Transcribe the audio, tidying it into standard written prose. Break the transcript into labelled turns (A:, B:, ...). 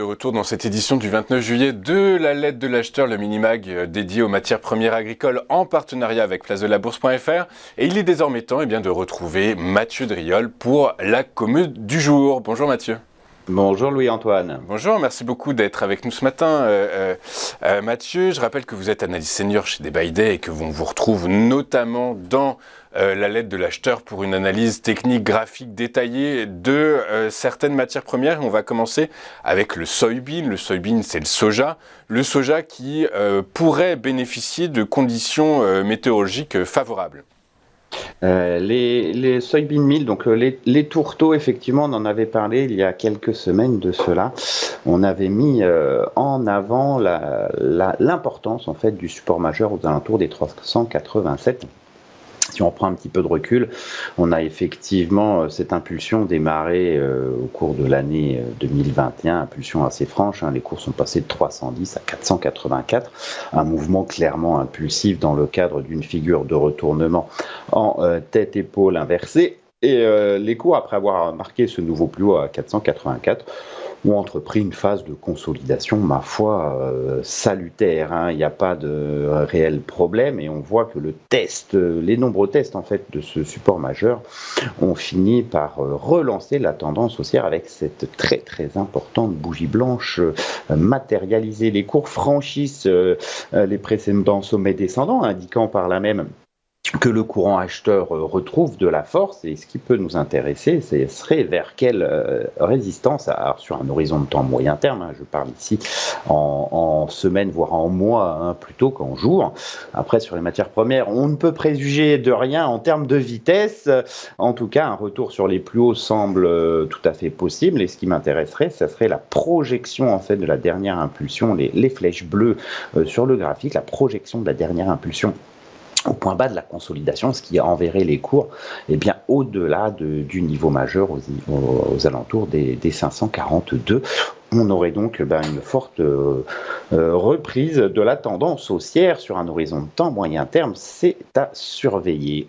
A: de retour dans cette édition du 29 juillet de la lettre de l'acheteur, le mini-mag dédié aux matières premières agricoles en partenariat avec place-de-la-bourse.fr. Et il est désormais temps de retrouver Mathieu Driol pour la commu du jour. Bonjour Mathieu.
B: Bonjour Louis-Antoine.
A: Bonjour, merci beaucoup d'être avec nous ce matin. Mathieu, je rappelle que vous êtes analyste senior chez Debuy-Day et que on vous retrouve notamment dans la lettre de l'acheteur pour une analyse technique graphique détaillée de certaines matières premières. Et on va commencer avec le soybean. Le soybean, c'est le soja. Le soja qui pourrait bénéficier de conditions météorologiques favorables.
B: Les soybean meal, donc les tourteaux, effectivement, on en avait parlé il y a quelques semaines de cela. On avait mis en avant l'importance en fait du support majeur aux alentours des 387. Si on prend un petit peu de recul, on a effectivement cette impulsion démarrée au cours de l'année 2021, impulsion assez franche. Les cours sont passés de 310 à 484, un mouvement clairement impulsif dans le cadre d'une figure de retournement en tête-épaule inversée. Et les cours, après avoir marqué ce nouveau plus haut à 484, ont entrepris une phase de consolidation, ma foi, salutaire. Il n'y a pas de réel problème et on voit que les nombreux tests en fait de ce support majeur ont fini par relancer la tendance haussière avec cette très très importante bougie blanche matérialisée. Les cours franchissent les précédents sommets descendants, indiquant par là même que le courant acheteur retrouve de la force, et ce qui peut nous intéresser, ce serait vers quelle résistance, alors sur un horizon de temps moyen terme, je parle ici en semaine, voire en mois, plutôt qu'en jours. Après, sur les matières premières, on ne peut préjuger de rien en termes de vitesse. En tout cas, un retour sur les plus hauts semble tout à fait possible, et ce qui m'intéresserait, ça serait la projection en fait de la dernière impulsion, les flèches bleues sur le graphique, la projection de la dernière impulsion au point bas de la consolidation, ce qui enverrait les cours au-delà du niveau majeur, aux alentours des 542. On aurait donc une forte reprise de la tendance haussière sur un horizon de temps moyen terme. C'est à surveiller.